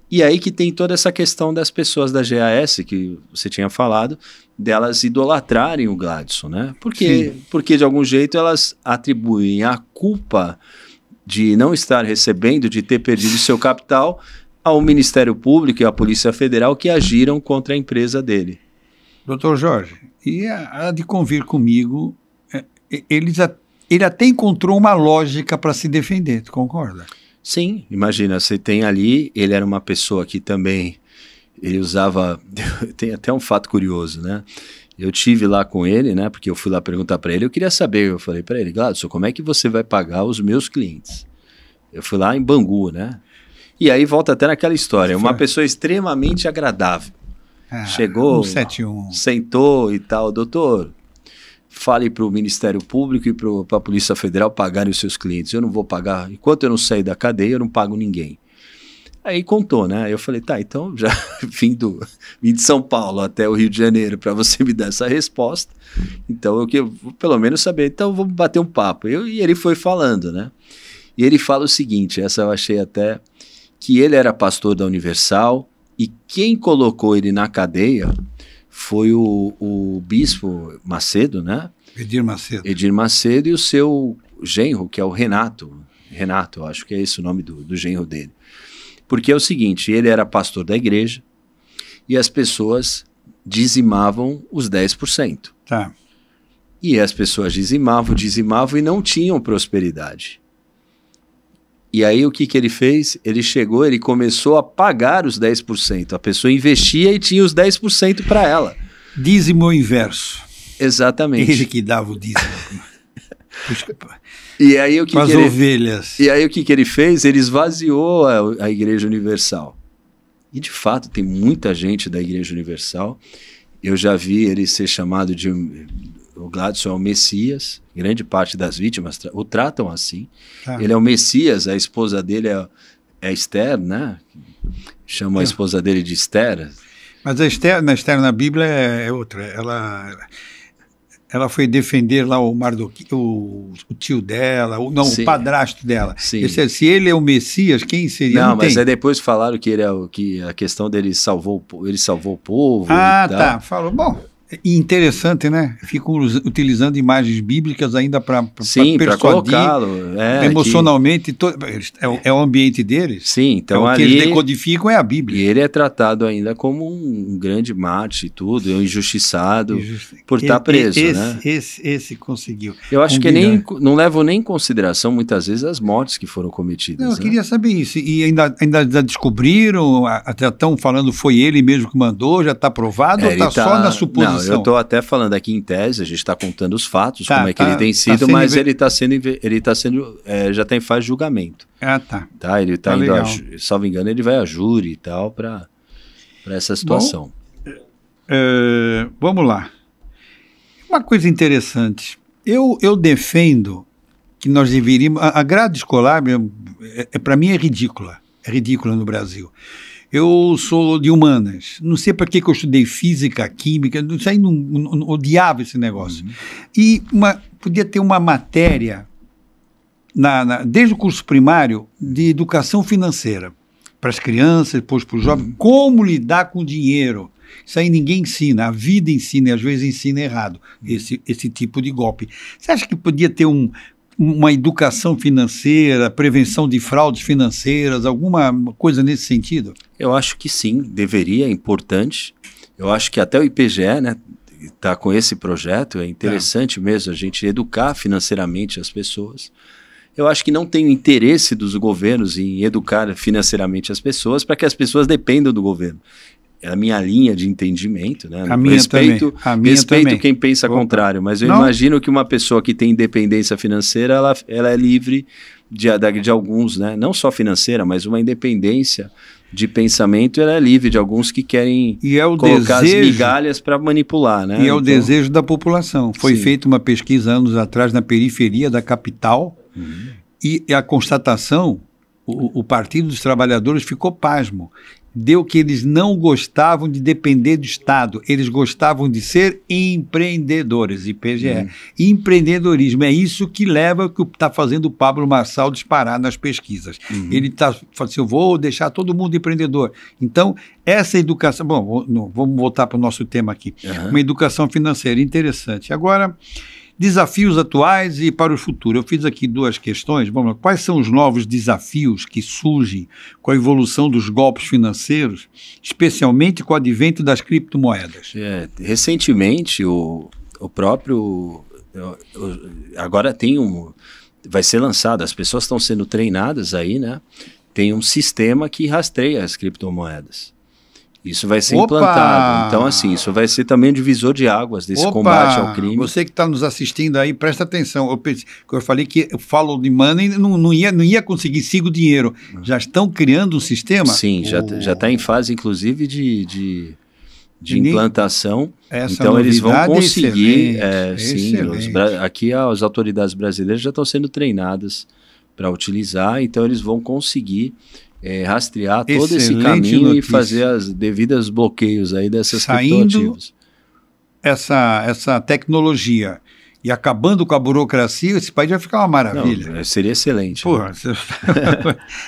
E aí que tem toda essa questão das pessoas da GAS, que você tinha falado, delas idolatrarem o Gladson, né? Porque de algum jeito elas atribuem a culpa de não estar recebendo, de ter perdido seu capital, ao Ministério Público e à Polícia Federal que agiram contra a empresa dele. Doutor Jorge, e há de convir comigo, ele até encontrou uma lógica para se defender, tu concorda? Sim, imagina, você tem ali, ele era uma pessoa que também, ele usava, tem até um fato curioso, né? Eu tive lá com ele, né? Porque eu fui lá perguntar para ele, eu queria saber, eu falei para ele, Gladson, como é que você vai pagar os meus clientes? Eu fui lá em Bangu, né? E aí volta até naquela história, uma pessoa extremamente agradável. Chegou, 171. Sentou e tal, doutor, fale para o Ministério Público e para a Polícia Federal pagarem os seus clientes. Eu não vou pagar, enquanto eu não sair da cadeia, eu não pago ninguém. Aí contou, né? Eu falei, tá, então já vim de São Paulo até o Rio de Janeiro para você me dar essa resposta. Então eu vou pelo menos saber, então vamos bater um papo. E ele foi falando, né? E ele fala o seguinte, essa eu achei até, que ele era pastor da Universal e quem colocou ele na cadeia foi o bispo Macedo, né? Edir Macedo. Edir Macedo e o seu genro, que é o Renato. Renato, acho que é esse o nome do genro dele. Porque é o seguinte, ele era pastor da igreja e as pessoas dizimavam os 10%. Tá. E as pessoas dizimavam e não tinham prosperidade. E aí o que ele fez? Ele começou a pagar os 10%. A pessoa investia e tinha os 10% para ela. Dízimo inverso. Exatamente. Ele que dava o dízimo. E aí o que as ovelhas. E aí o que ele fez? Ele esvaziou a Igreja Universal. E de fato tem muita gente da Igreja Universal. Eu já vi ele ser chamado de... O Gladson é o Messias, grande parte das vítimas o tratam assim. Ele é o Messias, a esposa dele é Esther, né? Chama a esposa dele de Esther. Mas a Esther na Bíblia é outra. Ela foi defender lá o tio dela, o padrasto dela. Sim. Se ele é o Messias, quem seria? Não, mas aí depois falaram que que a questão dele salvou o povo. Tá. Falou, bom... Interessante, né? Ficam utilizando imagens bíblicas ainda para persuadir colocá-lo emocionalmente. É o ambiente deles. Sim, então o que eles decodificam é a Bíblia. E ele é tratado ainda como um grande mártir e tudo, um injustiçado por estar preso, né? Esse conseguiu. Eu acho que não levam nem em consideração muitas vezes as mortes que foram cometidas. Não, eu queria saber isso. E ainda descobriram, até estão falando foi ele mesmo que mandou, já está provado ou está só na suposição? Não, eu estou até falando aqui em tese, a gente está contando os fatos, como é que ele tem sido, mas ele está sendo, já está em fase de julgamento. Tá. Ele está indo, salvo engano, ele vai a júri e tal para essa situação. Bom, vamos lá. Uma coisa interessante, eu defendo que nós deveríamos, a grade escolar, para mim é ridícula no Brasil. eu sou de humanas, não sei para que eu estudei física, química, isso aí não odiava esse negócio. E podia ter uma matéria, desde o curso primário, de educação financeira, para as crianças, depois para os jovens, como lidar com o dinheiro. Isso aí ninguém ensina, a vida ensina, e às vezes ensina errado, esse tipo de golpe. Você acha que podia ter uma educação financeira, prevenção de fraudes financeiras, alguma coisa nesse sentido? Eu acho que sim, deveria, é importante. Eu acho que até o IBGE, né, está com esse projeto, é interessante mesmo a gente educar financeiramente as pessoas. Eu acho que não tem o interesse dos governos em educar financeiramente as pessoas para que as pessoas dependam do governo. É a minha linha de entendimento, né? Respeito quem pensa contrário, mas eu imagino que uma pessoa que tem independência financeira, ela é livre de alguns, né? Não só financeira, mas uma independência de pensamento, ela é livre de alguns que querem colocar as migalhas para manipular, né? E é o desejo da população. Foi feita uma pesquisa anos atrás na periferia da capital, e a constatação, o Partido dos Trabalhadores ficou pasmo. Deu que eles não gostavam de depender do Estado, eles gostavam de ser empreendedores, IBGE. Empreendedorismo, é isso que leva o que está fazendo o Pablo Marçal disparar nas pesquisas. Ele está falando assim, eu vou deixar todo mundo empreendedor. Então, essa educação... Bom, vamos voltar para o nosso tema aqui. Uma educação financeira interessante. Agora, desafios atuais e para o futuro. Eu fiz aqui duas questões. Vamos lá. Quais são os novos desafios que surgem com a evolução dos golpes financeiros, especialmente com o advento das criptomoedas? Recentemente, o próprio... agora vai ser lançado, as pessoas estão sendo treinadas aí, né? Tem um sistema que rastreia as criptomoedas. Isso vai ser implantado. Então, assim, isso vai ser também um divisor de águas desse combate ao crime. Você que está nos assistindo aí, presta atenção. Eu falei que o follow the money não ia conseguir seguir o dinheiro. Já estão criando um sistema? Sim, já está em fase, inclusive, de implantação. Então, eles vão conseguir... aqui as autoridades brasileiras já estão sendo treinadas para utilizar, então eles vão conseguir... rastrear todo esse caminho e fazer as devidas bloqueios aí dessas criptoativos. Essa tecnologia e acabando com a burocracia, esse país vai ficar uma maravilha. Não, seria excelente. Porra,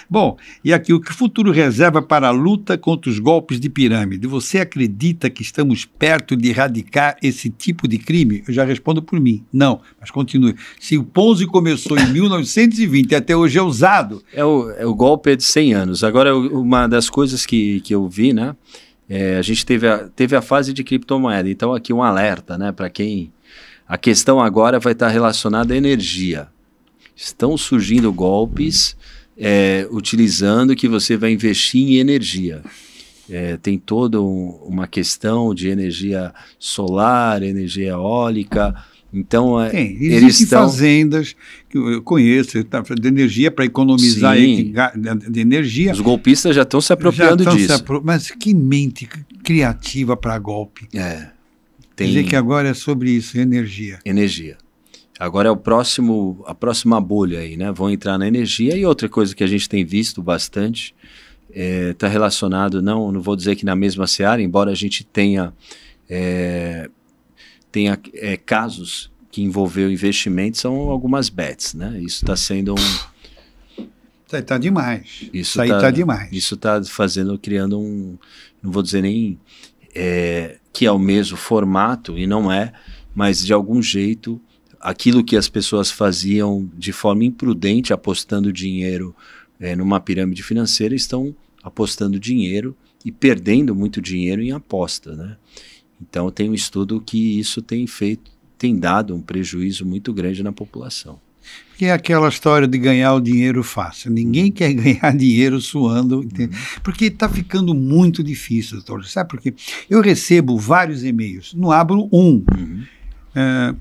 Bom, e aqui, o que o futuro reserva para a luta contra os golpes de pirâmide? Você acredita que estamos perto de erradicar esse tipo de crime? Eu já respondo por mim. Não, mas continue. Se o Ponzi começou em 1920 e até hoje é usado... O golpe é de 100 anos. Agora, uma das coisas que eu vi, né? A gente teve a fase de criptomoeda. Então, aqui um alerta, né? Para quem... A questão agora vai estar relacionada à energia. Estão surgindo golpes utilizando que você vai investir em energia. Tem toda uma questão de energia solar, energia eólica. Então, existem fazendas que eu conheço, de energia para economizar de energia. Os golpistas já estão se apropriando disso. Mas que mente criativa para golpe. Quer dizer que agora é sobre isso, energia. Energia. Agora é a próxima bolha aí, né? Vão entrar na energia. E outra coisa que a gente tem visto bastante, está relacionado, não vou dizer que na mesma seara, embora a gente tenha casos que envolveu investimento, são algumas bets, né? Isso está sendo Isso aí está demais. Isso aí está demais. Isso está criando não vou dizer nem... que é o mesmo formato, e não é, mas de algum jeito, aquilo que as pessoas faziam de forma imprudente, apostando dinheiro numa pirâmide financeira, estão apostando dinheiro e perdendo muito dinheiro em aposta, né? Então tem um estudo que isso tem dado um prejuízo muito grande na população. Que é aquela história de ganhar o dinheiro fácil. Ninguém quer ganhar dinheiro suando, porque está ficando muito difícil, doutor. Sabe por quê? Eu recebo vários e-mails, não abro um.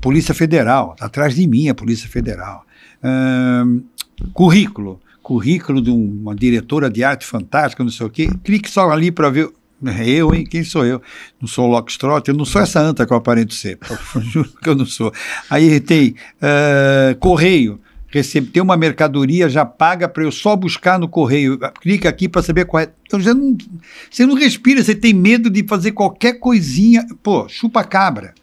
Polícia Federal, atrás de mim a Polícia Federal. Currículo de uma diretora de arte fantástica, não sei o quê. Clique só ali para ver... Eu, hein? Quem sou eu? Não sou o Lockstrot, eu não sou essa anta que eu aparento ser. Eu juro que eu não sou. Aí tem correio, tem uma mercadoria, já paga para eu só buscar no correio. Clica aqui para saber qual é. Então, você não respira, você tem medo de fazer qualquer coisinha. Pô, chupa-cabra.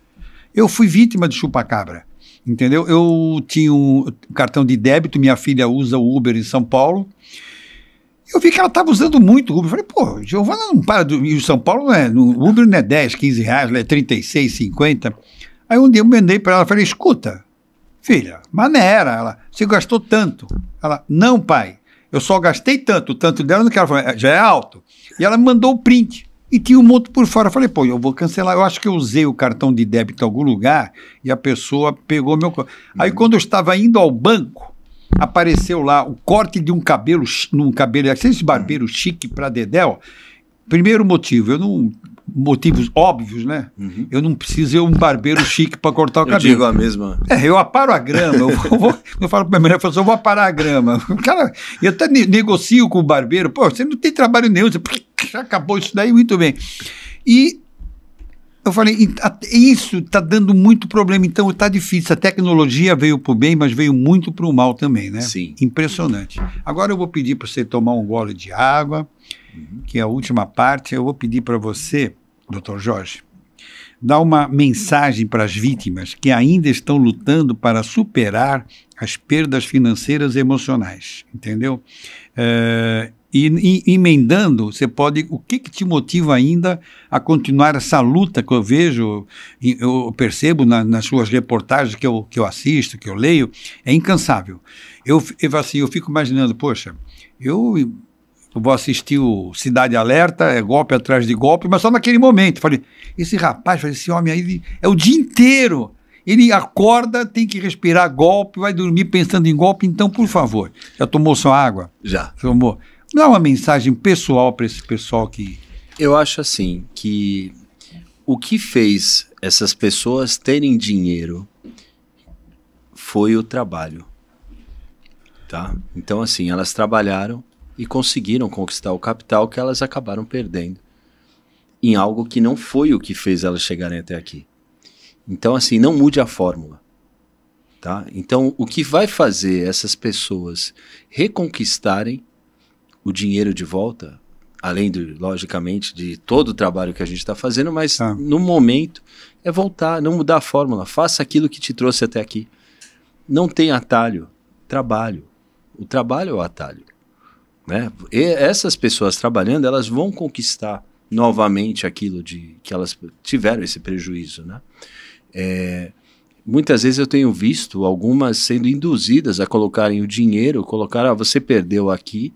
Eu fui vítima de chupa-cabra, entendeu? Eu tinha um cartão de débito, minha filha usa o Uber em São Paulo. Eu vi que ela estava usando muito o Uber. Falei, pô, Giovana não para. E o São Paulo, no Uber não é 10, 15 reais, é 36, 50. Aí um dia eu mandei para ela, falei, escuta, filha, maneira. Ela, você gastou tanto. Ela, não, pai, eu só gastei tanto. O tanto dela não quero falar, já é alto. E ela me mandou o print. E tinha um monte por fora. Eu falei, pô, eu vou cancelar. Eu acho que eu usei o cartão de débito em algum lugar e a pessoa pegou meu... Aí quando eu estava indo ao banco, apareceu lá o corte de um cabelo, esse barbeiro chique para Dedéu. Primeiro motivo, motivos óbvios, né? Uhum. Eu não preciso ir um barbeiro chique para cortar o cabelo. Eu digo a mesma. Eu aparo a grama. Eu falo para minha mulher, eu vou aparar a grama. O cara, eu até negocio com o barbeiro. Pô, você não tem trabalho nenhum. Você já acabou isso daí, muito bem. E eu falei, isso está dando muito problema, então está difícil. A tecnologia veio para o bem, mas veio muito para o mal também, né? Sim. Impressionante. Agora eu vou pedir para você tomar um gole de água, que é a última parte. Eu vou pedir para você, Dr. Jorge, dar uma mensagem para as vítimas que ainda estão lutando para superar as perdas financeiras e emocionais, entendeu? E emendando, você pode... O que te motiva ainda a continuar essa luta que eu vejo, eu percebo nas suas reportagens que eu assisto, que eu leio, é incansável. Eu fico imaginando, poxa, eu vou assistir o Cidade Alerta, é golpe atrás de golpe, mas só naquele momento. Falei, esse rapaz, esse homem aí, é o dia inteiro. Ele acorda, tem que respirar golpe, vai dormir pensando em golpe. Então, por favor, já tomou sua água? Já. Tomou. Dá uma mensagem pessoal para esse pessoal que... Eu acho assim, que o que fez essas pessoas terem dinheiro foi o trabalho, tá? Então, assim, elas trabalharam e conseguiram conquistar o capital que elas acabaram perdendo em algo que não foi o que fez elas chegarem até aqui. Então, assim, não mude a fórmula, tá? Então, o que vai fazer essas pessoas reconquistarem o dinheiro de volta, além, logicamente, de todo o trabalho que a gente está fazendo, mas no momento é voltar, não mudar a fórmula. Faça aquilo que te trouxe até aqui. Não tem atalho, trabalho. O trabalho é o atalho, né? E essas pessoas trabalhando, elas vão conquistar novamente aquilo que elas tiveram esse prejuízo, né? Muitas vezes eu tenho visto algumas sendo induzidas a colocarem o dinheiro, você perdeu aqui,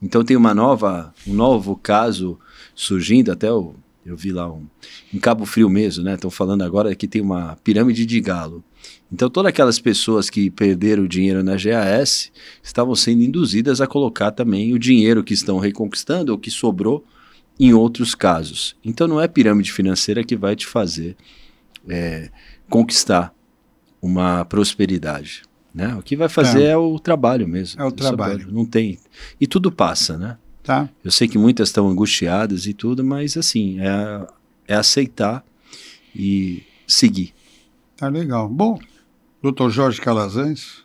então tem um novo caso surgindo, até eu vi lá em Cabo Frio mesmo, né? Estão falando agora que tem uma pirâmide de galo. Então todas aquelas pessoas que perderam o dinheiro na GAS estavam sendo induzidas a colocar também o dinheiro que estão reconquistando ou que sobrou em outros casos. Então não é pirâmide financeira que vai te fazer conquistar uma prosperidade, né? O que vai fazer é o trabalho mesmo. É o trabalho. Não tem. E tudo passa, né? Tá. Eu sei que muitas estão angustiadas e tudo, mas assim, é aceitar e seguir. Tá legal. Bom, Dr. Jorge Calazans,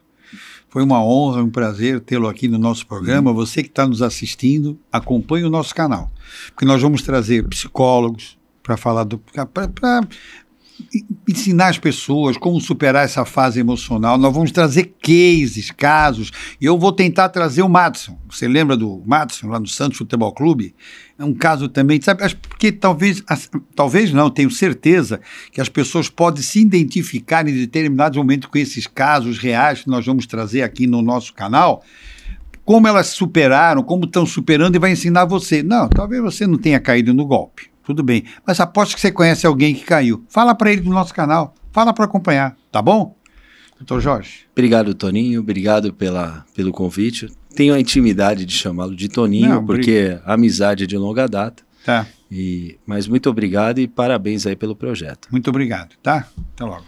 foi uma honra, um prazer tê-lo aqui no nosso programa. Você que está nos assistindo, acompanhe o nosso canal, porque nós vamos trazer psicólogos para falar para ensinar as pessoas como superar essa fase emocional. Nós vamos trazer casos, e eu vou tentar trazer o Madison. Você lembra do Madison, lá no Santos Futebol Clube? É um caso também, sabe, porque talvez não, tenho certeza que as pessoas podem se identificar em determinados momentos com esses casos reais que nós vamos trazer aqui no nosso canal, como elas superaram, como estão superando, e vai ensinar você. Não, talvez você não tenha caído no golpe. Tudo bem, mas aposto que você conhece alguém que caiu. Fala para ele do nosso canal, fala para acompanhar, tá bom? Doutor Jorge. Obrigado, Toninho, obrigado pelo convite. Tenho a intimidade de chamá-lo de Toninho, porque a amizade é de longa data. Tá. Mas muito obrigado e parabéns aí pelo projeto. Muito obrigado, tá? Até logo.